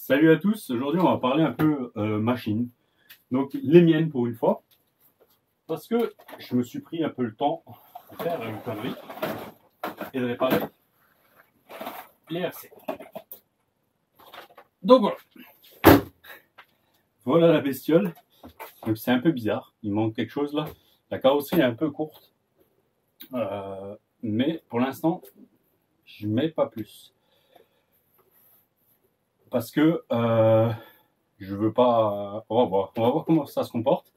Salut à tous, aujourd'hui on va parler un peu machine, donc les miennes pour une fois, parce que je me suis pris un peu le temps de faire une connerie et de réparer les RC. Donc voilà la bestiole, donc c'est un peu bizarre, il manque quelque chose là, la carrosserie est un peu courte, mais pour l'instant je mets pas plus, parce que je veux pas, on va voir comment ça se comporte.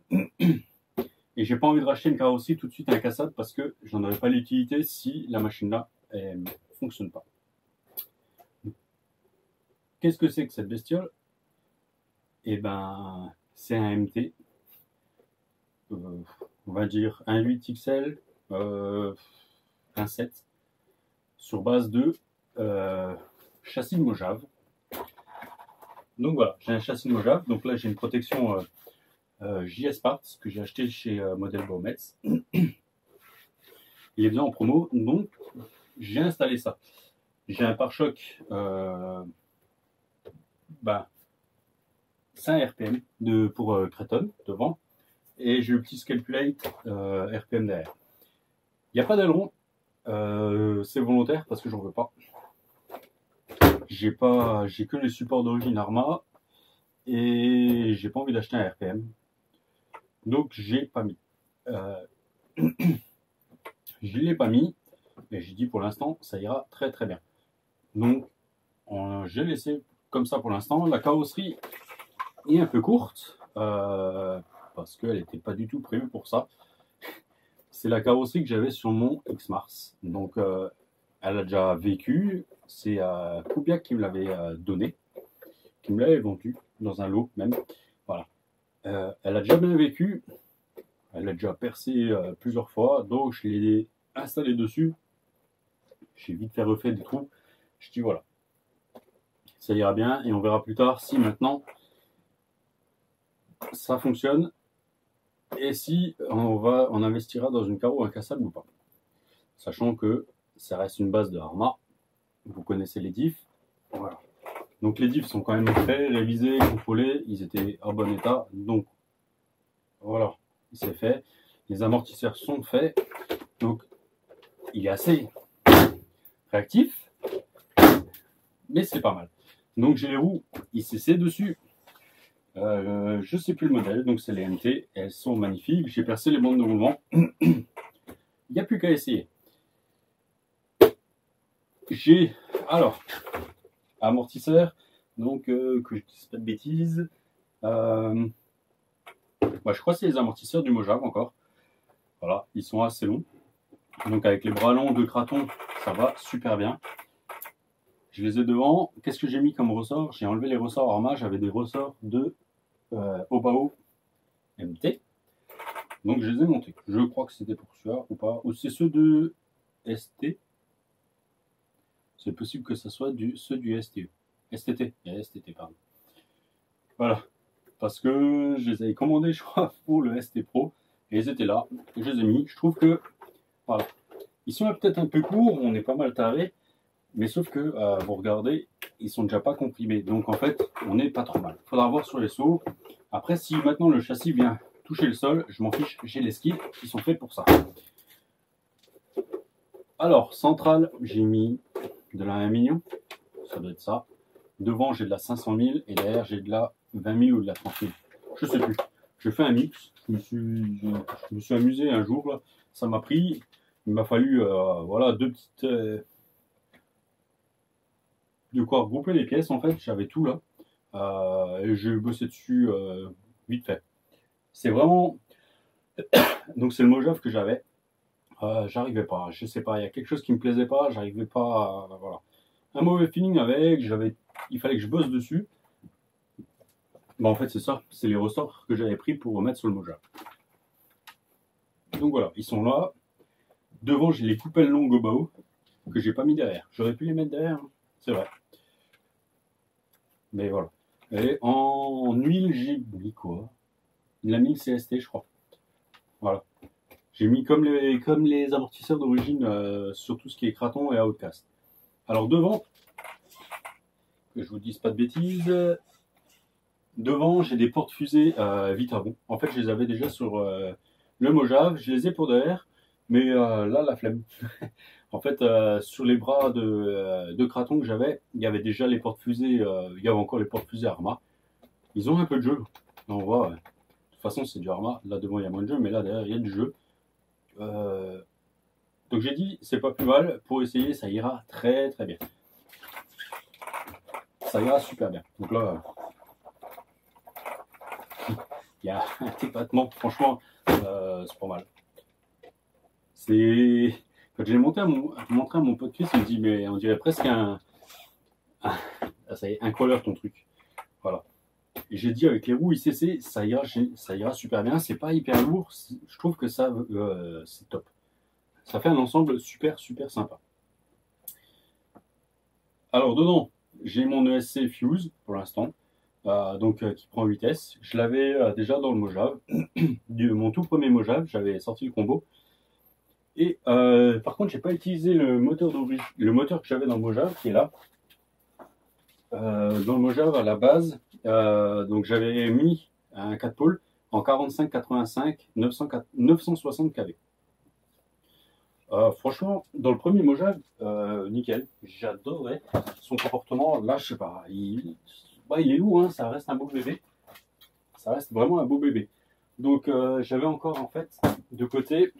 Et j'ai pas envie de racheter une carrosserie tout de suite à la cassade parce que j'en aurais pas l'utilité si la machine là elle fonctionne pas. Qu'est-ce que c'est que cette bestiole? Eh ben c'est un MT, on va dire un 8 XL, un 7 sur base de châssis de Mojave. Donc voilà, j'ai un châssis de Mojave, donc là j'ai une protection JS Parts que j'ai acheté chez Model Baumetz. Il est bien en promo, donc j'ai installé ça. J'ai un pare-choc, c'est un RPM pour Creton devant, et j'ai le petit scale plate RPM derrière. Il n'y a pas d'aileron, c'est volontaire parce que j'en veux pas. J'ai que les supports d'origine Arma et j'ai pas envie d'acheter un RPM, donc j'ai pas mis. Je l'ai pas mis, mais j'ai dit pour l'instant ça ira très très bien. Donc j'ai laissé comme ça pour l'instant. La carrosserie est un peu courte parce qu'elle n'était pas du tout prévue pour ça. C'est la carrosserie que j'avais sur mon X-Mars. Donc elle a déjà vécu. C'est Kubiak qui me l'avait donné, qui me l'avait vendu dans un lot même. Voilà. Elle a déjà bien vécu. Elle a déjà percé plusieurs fois. Donc je l'ai installé dessus. J'ai vite fait refaire des trous. Je dis voilà, ça ira bien et on verra plus tard si maintenant ça fonctionne et si on investira dans une carreau incassable ou pas. Sachant que ça reste une base de Arma. Vous connaissez les diffs. Voilà. Donc les diffs sont quand même faits, révisés, contrôlés. Ils étaient en bon état. Donc voilà, c'est fait. Les amortisseurs sont faits. Donc il est assez réactif. Mais c'est pas mal. Donc j'ai les roues ICC dessus. Je sais plus le modèle, donc c'est les MT. Elles sont magnifiques. J'ai percé les bandes de roulement. Il n'y a plus qu'à essayer. J'ai alors amortisseur, donc que je dise pas de bêtises. Je crois que c'est les amortisseurs du Mojave encore. Voilà, ils sont assez longs. Donc avec les bras longs de Kraton, ça va super bien. Je les ai devant. Qu'est-ce que j'ai mis comme ressort? J'ai enlevé les ressorts Arma. J'avais des ressorts de Obao MT. Donc je les ai montés. Je crois que c'était pour celui-là ou pas. Ou c'est ceux de ST. C'est possible que ce soit ceux du STE. STT. STT, pardon. Voilà. Parce que je les avais commandés, je crois, pour le ST Pro. Et ils étaient là. Je les ai mis. Je trouve que, voilà. Ils sont peut-être un peu courts, on est pas mal tarés. Mais sauf que, vous regardez, ils sont déjà pas comprimés. Donc en fait, on n'est pas trop mal. Il faudra voir sur les sauts. Après, si maintenant le châssis vient toucher le sol, je m'en fiche. J'ai les skis qui sont faits pour ça. Alors, centrale, j'ai mis de la 1 million. Ça doit être ça. Devant, j'ai de la 500 000 et derrière, j'ai de la 20 000 ou de la 30 000. Je sais plus. Je fais un mix. Je me suis amusé un jour. Là. Ça m'a pris. Il m'a fallu voilà, deux petites. De quoi regrouper les pièces en fait. J'avais tout là. Et j'ai bossé dessus vite fait. C'est vraiment. Donc, c'est le Mojave que j'avais. J'arrivais pas. Je sais pas. Il y a quelque chose qui me plaisait pas. J'arrivais pas. Voilà. Un mauvais feeling avec. Il fallait que je bosse dessus. En fait, c'est ça, c'est les ressorts que j'avais pris pour remettre sur le Mojave. Donc voilà, ils sont là. Devant, j'ai les coupelles longues au bas que j'ai pas mis derrière. J'aurais pu les mettre derrière, hein. C'est vrai. Mais voilà. Et en huile, j'ai mis quoi? De la 1000 CST, je crois. Voilà. J'ai mis comme les amortisseurs d'origine sur tout ce qui est Kraton et Outcast. Alors devant, que je vous dise pas de bêtises. Devant, j'ai des porte-fusées Vitravon. En fait, je les avais déjà sur le Mojave. Je les ai pour derrière, mais là, la flemme. En fait, sur les bras de Kraton que j'avais, il y avait déjà les porte-fusées. Il y avait encore les porte-fusées Arma. Ils ont un peu de jeu. On voit. De toute façon, c'est du Arma. Là devant, il y a moins de jeu, mais là derrière, il y a du jeu. Donc j'ai dit, c'est pas plus mal. Pour essayer, ça ira très très bien. Ça ira super bien. Donc là, il y a un épatement. Franchement, c'est pas mal. C'est quand j'ai montré à mon pote Chris, il me dit mais on dirait presque ça y est, un crawler ton truc. Voilà. Et j'ai dit avec les roues ICC, ça ira super bien. C'est pas hyper lourd. Je trouve que ça, c'est top. Ça fait un ensemble super super sympa. Alors dedans, j'ai mon ESC Fuse pour l'instant, qui prend 8S. Je l'avais déjà dans le Mojave, mon tout premier Mojave, j'avais sorti le combo. Et par contre, j'ai pas utilisé le moteur d'origine, le moteur que j'avais dans le Mojave, qui est là. Dans le Mojave à la base, donc j'avais mis un 4 pôles en 45-85 960 kV. Franchement, dans le premier Mojave, nickel. J'adorais son comportement. Là, je sais pas, il est lourd, hein, ça reste un beau bébé. Ça reste vraiment un beau bébé. Donc, j'avais encore en fait de côté,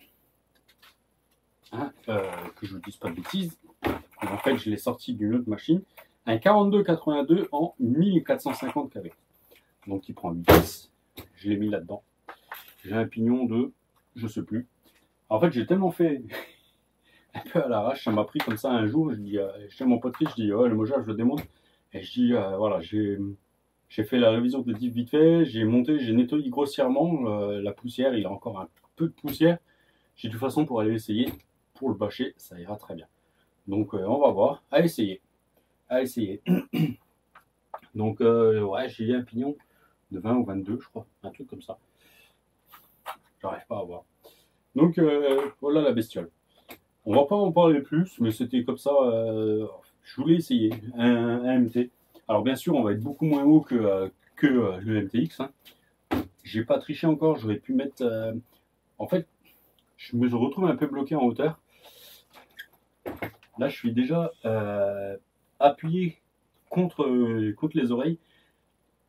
que je ne vous dise pas de bêtises. En fait, je l'ai sorti d'une autre machine, un 42-82 en 1450 kV. Donc, il prend 8 pièces. Je l'ai mis là-dedans. J'ai un pignon de, je sais plus. En fait, j'ai tellement fait un peu à l'arrache, ça m'a pris comme ça un jour. Je dis, chez mon pote, je dis, le Mojave, je le démonte. Et je dis, voilà, j'ai fait la révision de diff vite fait, j'ai monté, j'ai nettoyé grossièrement la poussière. Il a encore un peu de poussière. J'ai de toute façon pour aller essayer, pour le bâcher, ça ira très bien. Donc, on va voir, à essayer. À essayer. Donc, ouais, j'ai eu un pignon de 20 ou 22, je crois, un truc comme ça. J'arrive pas à voir. Donc, voilà la bestiole. On va pas en parler plus, mais c'était comme ça. Je voulais essayer un MT. Alors bien sûr, on va être beaucoup moins haut que le MTX. Hein. J'ai pas triché encore. J'aurais pu mettre. En fait, je me retrouve un peu bloqué en hauteur. Là, je suis déjà appuyé contre les oreilles.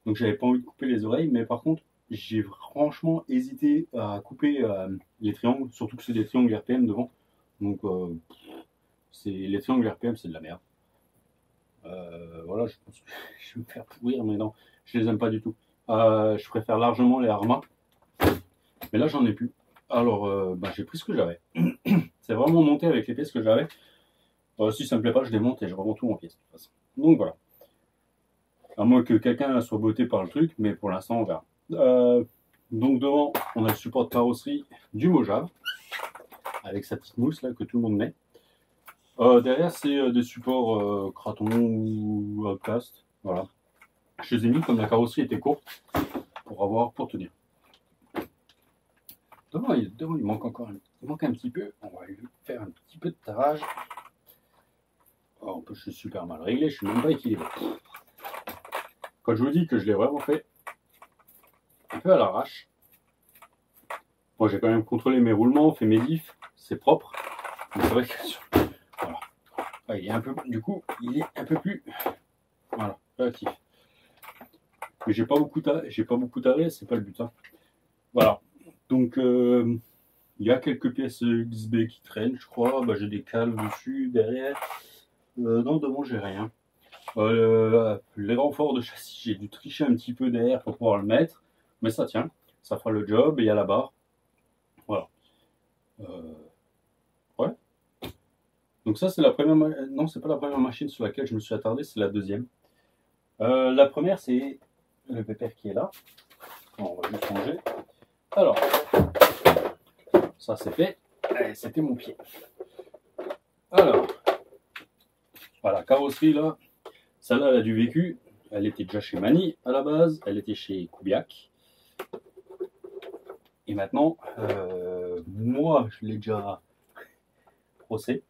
Donc, j'avais pas envie de couper les oreilles, mais par contre, j'ai franchement hésité à couper les triangles, surtout que c'est des triangles RPM devant. Donc, les triangles RPM, c'est de la merde. Voilà, je pense que je vais me faire pourrir, mais non, je les aime pas du tout. Je préfère largement les Arma, mais là, j'en ai plus. Alors, j'ai pris ce que j'avais. C'est vraiment monté avec les pièces que j'avais. Si ça me plaît pas, je démonte et je revends tout en pièces. De toute façon. Donc voilà. À moins que quelqu'un soit botté par le truc, mais pour l'instant, on verra. Donc devant, on a le support de carrosserie du Mojave, avec sa petite mousse là que tout le monde met. Derrière, c'est des supports Kraton ou Outcast. Voilà. Je les ai mis comme la carrosserie était courte pour tenir. Devant, il manque un petit peu. On va lui faire un petit peu de tarage. Oh, je suis super mal réglé, je suis même pas équilibré. Quand je vous dis que je l'ai vraiment fait un peu à l'arrache. Bon, j'ai quand même contrôlé mes roulements, fait mes diffs, c'est propre. Mais c'est vrai que voilà. Il est un peu, du coup, il est un peu plus voilà, relatif. Mais j'ai pas beaucoup d'arrêt, c'est pas le but. Hein. Voilà. Donc il y a quelques pièces XB qui traînent, je crois. J'ai des cales dessus, derrière. Non, devant, j'ai rien. Les renforts de châssis, j'ai dû tricher un petit peu derrière pour pouvoir le mettre. Mais ça tient, ça fera le job. Et il y a la barre. Voilà. Ouais. Donc ça, c'est la première. Non, c'est pas la première machine sur laquelle je me suis attardé, c'est la deuxième. La première, c'est le pépère qui est là. On va juste ranger. Alors, ça c'est fait. C'était mon pied. Alors, voilà, carrosserie là. Celle-là, elle a du vécu. Elle était déjà chez Mani à la base. Elle était chez Kubiak. Et maintenant, moi, je l'ai déjà brossé.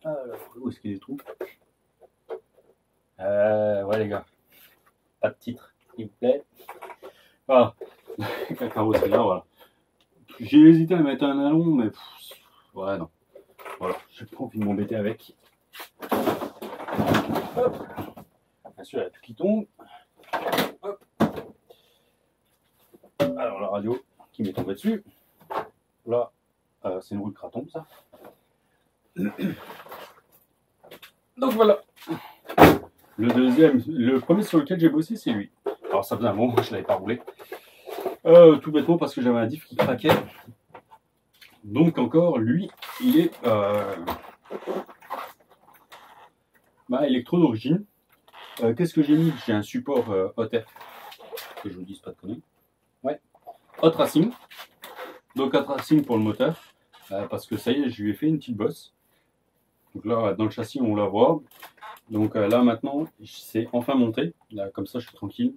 Alors, où est-ce qu'il est tout? Ouais les gars, pas de titre, s'il vous plaît. Voilà, la carrosserie là, voilà. J'ai hésité à mettre un allon, mais ouais non. Voilà, j'ai pas envie de m'embêter avec. Hop. Bien sûr, il y a tout qui tombe. Hop. Alors la radio qui m'est tombée dessus. Là, c'est une roue de craton, ça. Donc voilà. Le premier sur lequel j'ai bossé, c'est lui. Alors ça faisait un moment que je l'avais pas roulé. Tout bêtement parce que j'avais un diff qui craquait. Donc encore, lui, il est électro d'origine. Qu'est-ce que j'ai mis? J'ai un support hot air. Que je vous dise pas de conneries. Ouais. Hot racing. Donc hot racing pour le moteur. Parce que ça y est, je lui ai fait une petite bosse. Donc là, dans le châssis, on la voit. Donc là, maintenant, c'est enfin monté. Là, comme ça, je suis tranquille.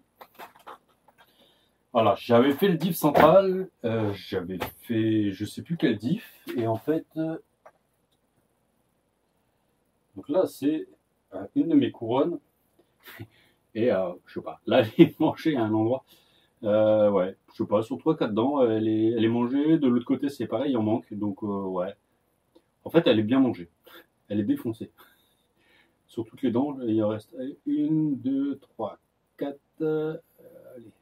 Voilà, j'avais fait le diff central. J'avais fait, je sais plus quel diff. Et en fait, donc là, c'est une de mes couronnes. Et je sais pas, là, elle est mangée à un endroit. Ouais, je sais pas, sur 3-4 dents, elle est mangée. De l'autre côté, c'est pareil, il en manque. Donc, ouais. En fait, elle est bien mangée. Elle est défoncée. Sur toutes les dents, il en reste 1, 2, 3, 4,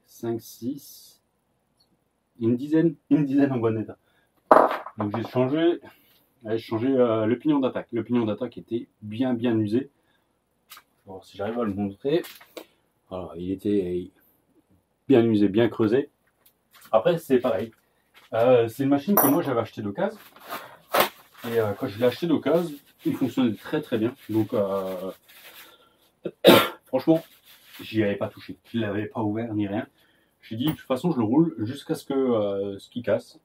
5, 6. Une dizaine en bon état. Donc, j'ai changé le pignon d'attaque. Le pignon d'attaque était bien usé. Alors, si j'arrive à le montrer. Alors, il était bien usé, bien creusé. Après, c'est pareil. C'est une machine que moi j'avais achetée d'occasion. Et quand je l'ai acheté d'occasion, il fonctionnait très bien. Donc, franchement, j'y avais pas touché. Je l'avais pas ouvert ni rien. J'ai dit, de toute façon, je le roule jusqu'à ce que ce qui casse.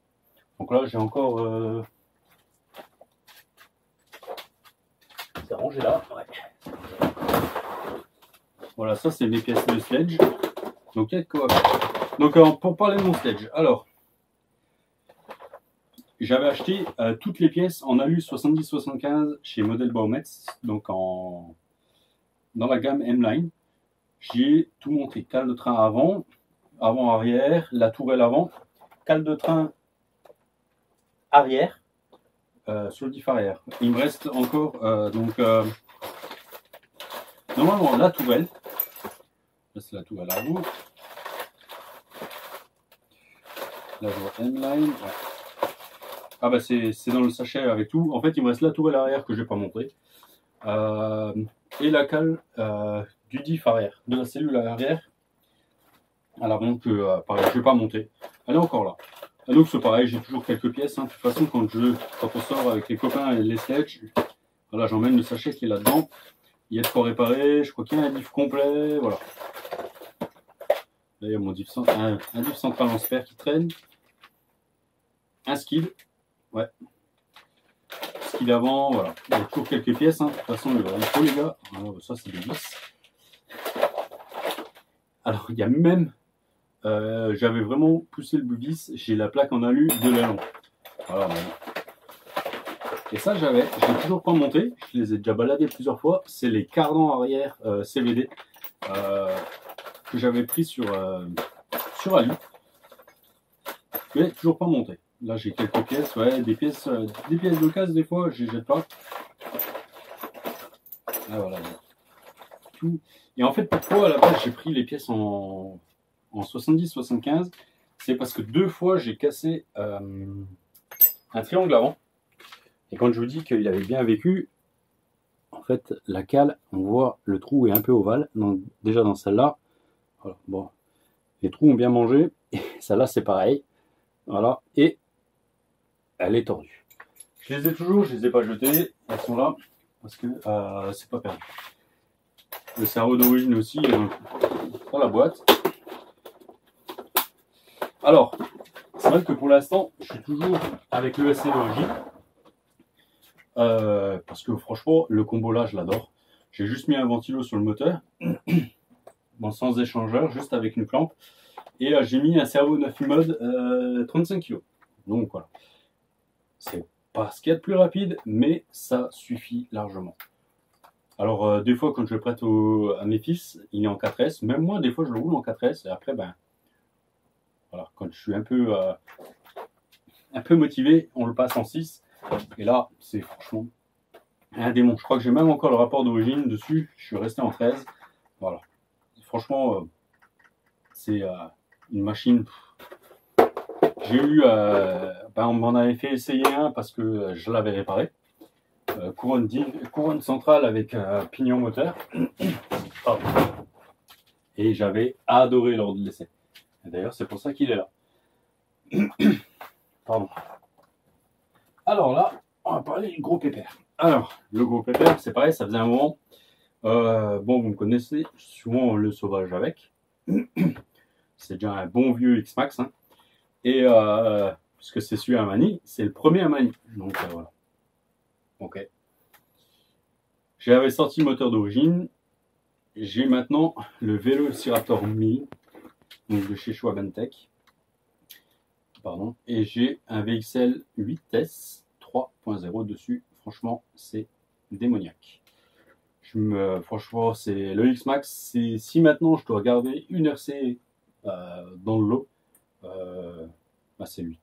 Donc là, j'ai encore. C'est rangé là. Ouais. Voilà, ça, c'est mes pièces de sledge. Donc, il y a de quoi. Donc, pour parler de mon sledge, alors. J'avais acheté toutes les pièces en alu 70-75 chez Model Baumetz, donc dans la gamme M-Line. J'ai tout monté. Cale de train avant, avant-arrière, la tourelle avant, cale de train arrière, sur le diff arrière. Il me reste encore, normalement, la tourelle. Là, c'est la tourelle à vous. Là, je vois M-Line. Ouais. Ah bah c'est dans le sachet avec tout. En fait, il me reste la tourelle arrière que je n'ai pas montrée. Et la cale du diff arrière, de la cellule arrière. À la ronde que pareil, je ne vais pas monter. Elle est encore là. Et donc c'est pareil, j'ai toujours quelques pièces. Hein. De toute façon, quand on sort avec les copains et les sledges, voilà, j'emmène le sachet qui est là-dedans. Il y a de quoi réparer. Je crois qu'il y a un diff complet. Voilà. Là, il y a mon diff, un diff central en spare qui traîne. Un skid. Ouais. Skid avant, voilà. Il y a toujours quelques pièces. Hein. De toute façon, il faut les gars. Alors, ça, c'est des vis. Alors, il y a même. J'avais vraiment poussé le vis. J'ai la plaque en alu de l'allon. Voilà. Et ça, j'ai toujours pas monté. Je les ai déjà baladés plusieurs fois. C'est les cardans arrière CVD que j'avais pris sur alu. Mais toujours pas monté. Là, j'ai quelques pièces, ouais, des pièces d'occasion des fois, je les jette pas. Ah, voilà. Tout. Et en fait, pourquoi à la base j'ai pris les pièces en 70-75, c'est parce que 2 fois j'ai cassé un triangle avant. Et quand je vous dis qu'il avait bien vécu, en fait, la cale, on voit le trou est un peu ovale. Donc, déjà dans celle-là, voilà, bon, les trous ont bien mangé. Et celle-là, c'est pareil. Voilà. Et elle est tordue. Je les ai toujours, je les ai pas jetées. Elles sont là parce que c'est pas perdu. Le cerveau d'origine aussi dans la boîte. Alors, c'est vrai que pour l'instant, je suis toujours avec le SC d'origine. Parce que franchement, le combo là, je l'adore. J'ai juste mis un ventilo sur le moteur. Bon, sans échangeur, juste avec une clampe. Et j'ai mis un cerveau Nafimod 35 kg. Donc voilà. C'est pas ce qu'il y a de plus rapide, mais ça suffit largement. Alors, des fois, quand je le prête à mes fils, il est en 4S. Même moi, des fois, je le roule en 4S. Et après, ben, voilà, quand je suis un peu motivé, on le passe en 6. Et là, c'est franchement un démon. Je crois que j'ai même encore le rapport d'origine dessus. Je suis resté en 13. Voilà. Franchement, c'est une machine. J'ai eu, ben, on m'en avait fait essayer un parce que je l'avais réparé. Couronne centrale avec pignon moteur. Pardon. Et j'avais adoré lors de l'essai. D'ailleurs, c'est pour ça qu'il est là. Pardon. Alors là, on va parler du gros pépère. Alors, le gros pépère, c'est pareil, ça faisait un moment. Bon, vous me connaissez, souvent le sauvage avec. C'est déjà un bon vieux X-Max. Hein. Et puisque c'est celui à Mani, c'est le premier à Mani. Donc voilà. Ok. J'avais sorti le moteur d'origine. J'ai maintenant le Velociraptor 1000, donc de chez Schwab-Tech. Pardon. Et j'ai un VXL 8S 3.0 dessus. Franchement, c'est démoniaque. Franchement, c'est le X-Max. Si maintenant je dois garder une RC dans le lot, bah c'est lui.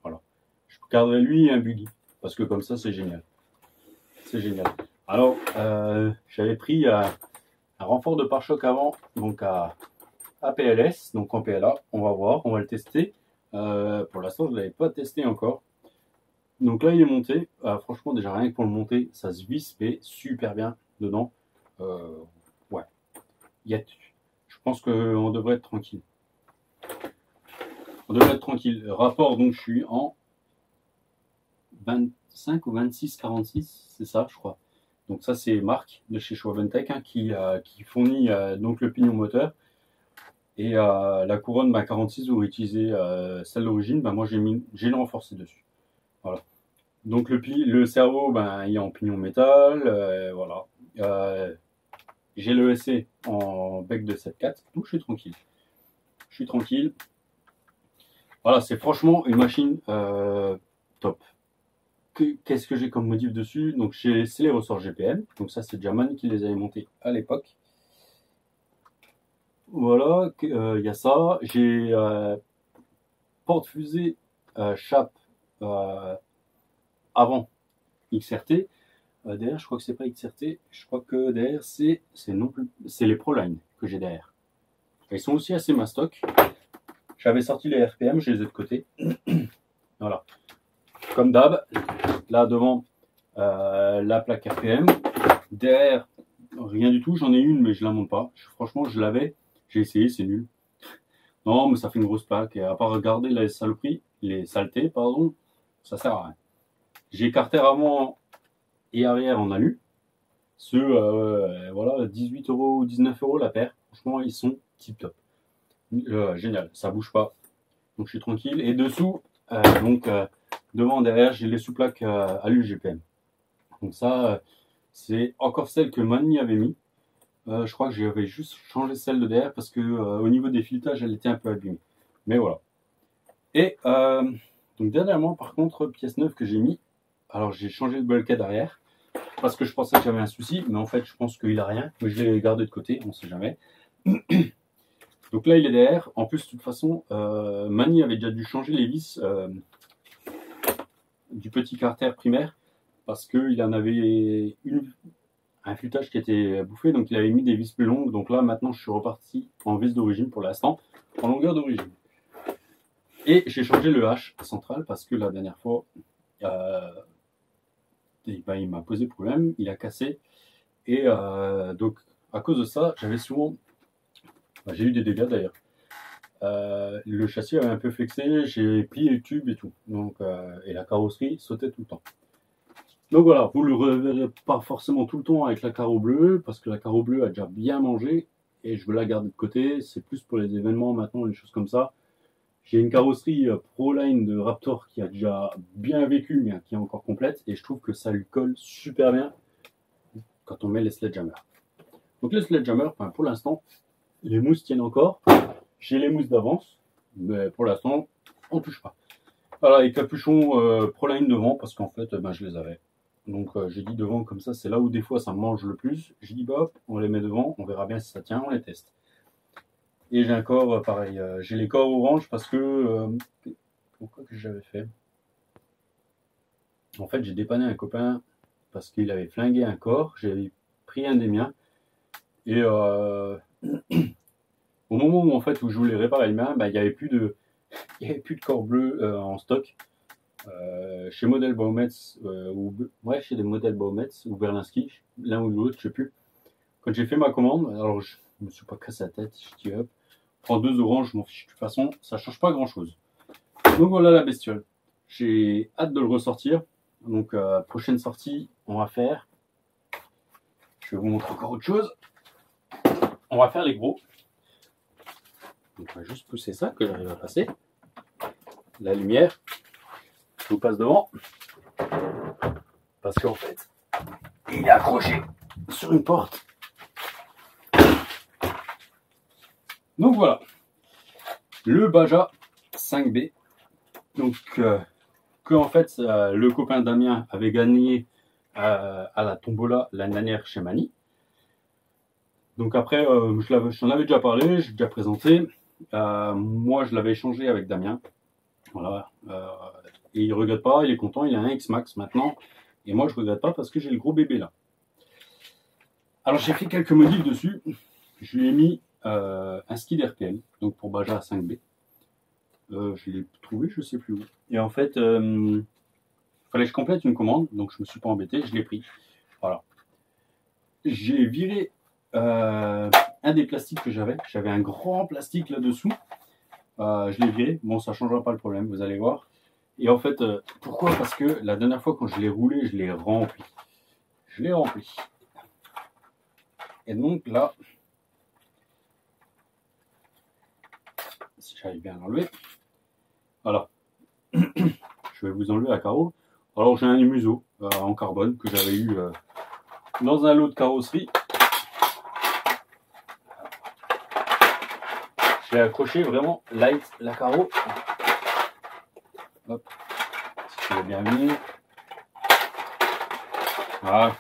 Voilà. Je garderai lui et un buggy. Parce que comme ça, c'est génial. C'est génial. Alors, j'avais pris un renfort de pare-choc avant, donc à PLS, donc en PLA. On va voir, on va le tester. Pour l'instant, je ne l'avais pas testé encore. Donc là, il est monté. Franchement, déjà rien que pour le monter, ça se visse super bien dedans. Ouais. Je pense qu'on devrait être tranquille. On devrait être tranquille. Rapport, donc je suis en 25 ou 26-46, c'est ça, je crois. Donc ça, c'est Marc de chez Schwab-Tech hein, qui fournit donc le pignon moteur. Et la couronne 46, vous utilisez celle d'origine, moi j'ai le renforcé dessus. Voilà. Donc le cerveau, il est en pignon métal, voilà. J'ai le SC en bec de 7.4, donc je suis tranquille. Je suis tranquille. Voilà, c'est franchement une machine top. Qu'est-ce que j'ai comme modif dessus? Donc c'est les ressorts GPM, donc ça c'est German qui les avait montés à l'époque. Voilà, il y a ça. J'ai porte-fusée chape avant XRT. Derrière, je crois que c'est pas XRT. Je crois que derrière, c'est les Proline que j'ai derrière. Ils sont aussi assez mastoc. J'avais sorti les RPM, je les ai de côté. Voilà. Comme d'hab, là devant, la plaque RPM. Derrière, rien du tout. J'en ai une, mais je la monte pas. Franchement, je l'avais. J'ai essayé, c'est nul. Non, mais ça fait une grosse plaque. Et à part regarder les saletés, pardon, ça sert à rien. J'ai carter avant et arrière en alu. Voilà, 18 € ou 19 € la paire. Franchement, ils sont tip top. Génial, ça bouge pas. Donc je suis tranquille. Et dessous, devant, derrière, j'ai les sous-plaques alu GPM. Donc ça, c'est encore celle que Mani avait mis. Je crois que j'avais juste changé celle de derrière parce que au niveau des filetages, elle était un peu abîmée. Mais voilà. Et donc dernièrement, par contre, pièce neuve que j'ai mis. Alors j'ai changé le bulkhead arrière parce que je pensais que j'avais un souci, mais en fait je pense qu'il a rien. Mais je l'ai gardé de côté, on ne sait jamais. Donc là il est derrière. En plus de toute façon, Mani avait déjà dû changer les vis du petit carter primaire parce qu'il en avait un futage qui était bouffé, donc il avait mis des vis plus longues. Donc là maintenant je suis reparti en vis d'origine pour l'instant, en longueur d'origine. Et j'ai changé le H central parce que la dernière fois il m'a posé problème, il a cassé. Et donc à cause de ça, j'avais souvent, j'ai eu des dégâts d'ailleurs. Le châssis avait un peu flexé, j'ai plié le tube et tout. Donc, et la carrosserie sautait tout le temps. Donc voilà, vous ne le reverrez pas forcément tout le temps avec la carreau bleue, parce que la carreau bleue a déjà bien mangé, et je veux la garder de côté. C'est plus pour les événements maintenant, les choses comme ça. J'ai une carrosserie Proline de Raptor qui a déjà bien vécu, mais qui est encore complète, et je trouve que ça lui colle super bien quand on met les sledgehammers. Donc les sledgehammers, pour l'instant, les mousses tiennent encore. J'ai les mousses d'avance, mais pour l'instant, on ne touche pas. Voilà, les capuchons Proline devant, parce qu'en fait, je les avais. Donc j'ai dit devant, comme ça, c'est là où des fois ça mange le plus. J'ai dit, bah hop, on les met devant, on verra bien si ça tient, on les teste. Et j'ai un corps pareil, j'ai les corps orange parce que. Pourquoi que j'avais fait? En fait, j'ai dépanné un copain parce qu'il avait flingué un corps, j'avais pris un des miens. Et au moment où, en fait, où je voulais réparer le mien, bah, il n'y avait plus de corps bleu en stock. Chez Model Baumetz, chez des Model Baumetz ou Berlinski, l'un ou l'autre, je sais plus. Quand j'ai fait ma commande, alors je me suis pas cassé la tête, je dis hop, prends 2 oranges, je m'en fiche. De toute façon, ça change pas grand chose. Donc voilà la bestiole. J'ai hâte de le ressortir. Donc prochaine sortie, on va faire. Je vais vous montrer encore autre chose. On va faire les gros. Donc on va juste pousser ça, que j'arrive à passer. La lumière. Je vous passe devant. Parce qu'en fait, il est accroché sur une porte. Donc voilà. Le Baja 5B. Donc que en fait le copain Damien avait gagné à la tombola l'année dernière chez Mani. Donc après, j'en avais déjà parlé, j'ai déjà présenté. Moi, je l'avais échangé avec Damien. Voilà. Et il ne regrette pas, il est content, il a un X-Max maintenant. Et moi, je ne regrette pas parce que j'ai le gros bébé là. Alors, j'ai fait quelques modifs dessus. Je lui ai mis un skid RPM, donc pour Baja 5B. Je l'ai trouvé, je ne sais plus où. Et en fait, il fallait que je complète une commande, donc je ne me suis pas embêté, je l'ai pris. Voilà. J'ai viré un des plastiques que j'avais. J'avais un grand plastique là-dessous. Je l'ai viré. Bon, ça ne changera pas le problème, vous allez voir. Et en fait, pourquoi? Parce que la dernière fois, quand je l'ai roulé, je l'ai rempli. Je l'ai rempli. Et donc là, si j'arrive bien à l'enlever, voilà. Je vais vous enlever la carreau. Alors, j'ai un museau en carbone que j'avais eu dans un lot de carrosserie. Je l'ai accroché vraiment light la carreau. Hop, si tu veux bien venir. Voilà.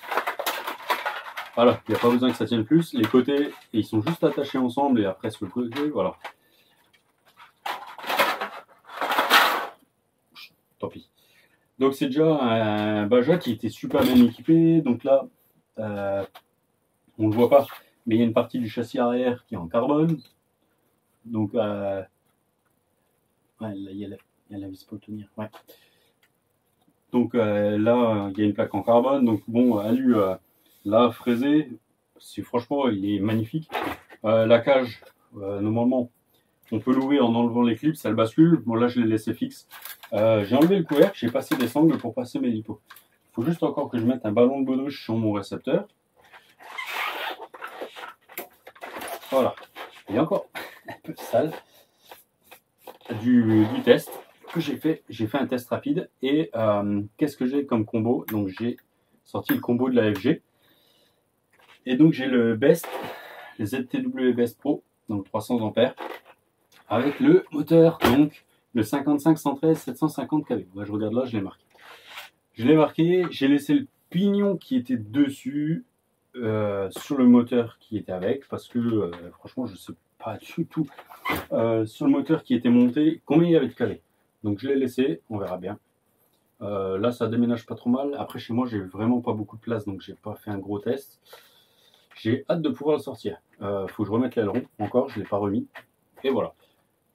Voilà, il n'y a pas besoin que ça tienne plus. Les côtés, ils sont juste attachés ensemble et après sur le côté, voilà. Tant pis. Donc c'est déjà un Baja qui était super bien équipé. Donc là, on ne le voit pas, mais il y a une partie du châssis arrière qui est en carbone. Donc ouais, il y a la vis pour le tenir. Ouais. Donc là, il y a une plaque en carbone. Donc bon, alu là fraisé, franchement, il est magnifique. La cage, normalement, on peut l'ouvrir en enlevant les clips, ça le bascule. Bon là, je l'ai laissé fixe. J'ai enlevé le couvercle, j'ai passé des sangles pour passer mes lipos. Il faut juste encore que je mette un ballon de baudruche sur mon récepteur. Voilà. Il est encore un peu sale du test que j'ai fait. J'ai fait un test rapide et qu'est-ce que j'ai comme combo? Donc j'ai sorti le combo de la FG et donc j'ai le Best, le ZTW Best Pro, donc 300 ampères avec le moteur, donc le 55 113 750 kW. Ouais, je regarde là, je l'ai marqué. Je l'ai marqué, j'ai laissé le pignon qui était dessus sur le moteur qui était avec parce que franchement je sais pas du tout sur le moteur qui était monté combien il y avait de calé. Donc je l'ai laissé, on verra bien. Là ça déménage pas trop mal. Après chez moi j'ai vraiment pas beaucoup de place donc j'ai pas fait un gros test. J'ai hâte de pouvoir le sortir. Faut que je remette l'aileron encore, je l'ai pas remis. Et voilà.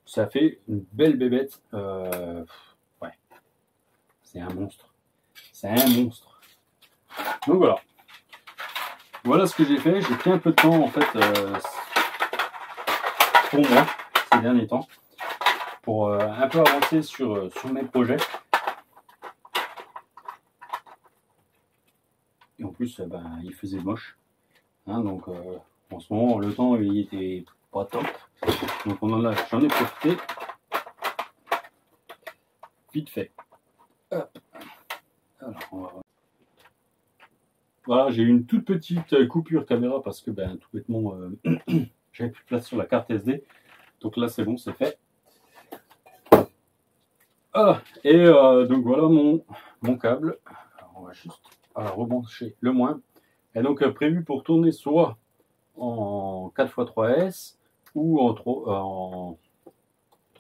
Ça fait une belle bébête. Ouais. C'est un monstre. C'est un monstre. Donc voilà. Voilà ce que j'ai fait. J'ai pris un peu de temps en fait pour moi ces derniers temps pour un peu avancer sur mes projets. Et en plus, ben, il faisait moche. Hein, donc en ce moment, le temps il était pas top. Donc j'en ai profité. Vite fait. Hop. Alors, on va... Voilà, j'ai eu une toute petite coupure caméra parce que ben, tout bêtement, j'avais plus de place sur la carte SD. Donc là, c'est bon, c'est fait. Voilà. Et donc voilà mon câble. Alors, on va juste rebrancher le moins. Et donc prévu pour tourner soit en 4x3S ou en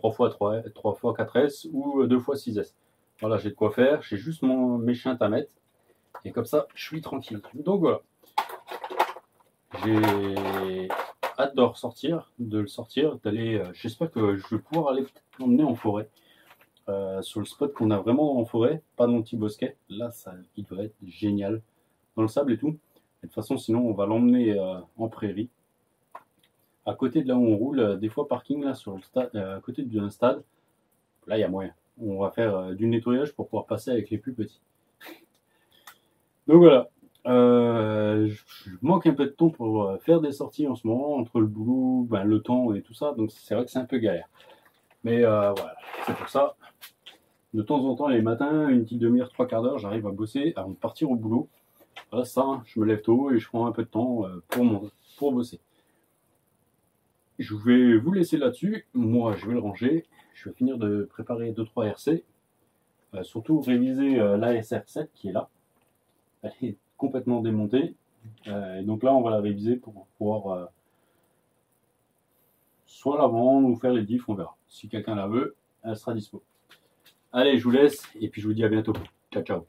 3x4S ou 2x6S. Voilà, j'ai de quoi faire. J'ai juste mes chintes à mettre. Et comme ça, je suis tranquille. Donc voilà. J'ai hâte de le sortir, d'aller. J'espère que je vais pouvoir aller l'emmener en forêt. Sur le spot qu'on a vraiment en forêt, pas dans le petit bosquet. Là, il devrait être génial. Dans le sable et tout. Et de toute façon, sinon, on va l'emmener en prairie. À côté de là où on roule, des fois parking là sur le stade, à côté d'un stade, là il y a moyen. On va faire du nettoyage pour pouvoir passer avec les plus petits. Donc voilà. Je manque un peu de temps pour faire des sorties en ce moment, entre le boulot, le temps et tout ça. Donc c'est vrai que c'est un peu galère. Mais voilà, c'est pour ça. De temps en temps, les matins, une petite demi-heure, trois quarts d'heure, j'arrive à bosser avant de partir au boulot. Voilà, ça, je me lève tôt et je prends un peu de temps pour bosser. Je vais vous laisser là-dessus. Moi, je vais le ranger. Je vais finir de préparer 2-3 RC. Surtout réviser l'ASR7 qui est là. Elle est complètement démontée. Et donc là, on va la réviser pour pouvoir soit la vendre ou faire les diffs, on verra. Si quelqu'un la veut, elle sera dispo. Allez, je vous laisse et puis je vous dis à bientôt. Ciao, ciao.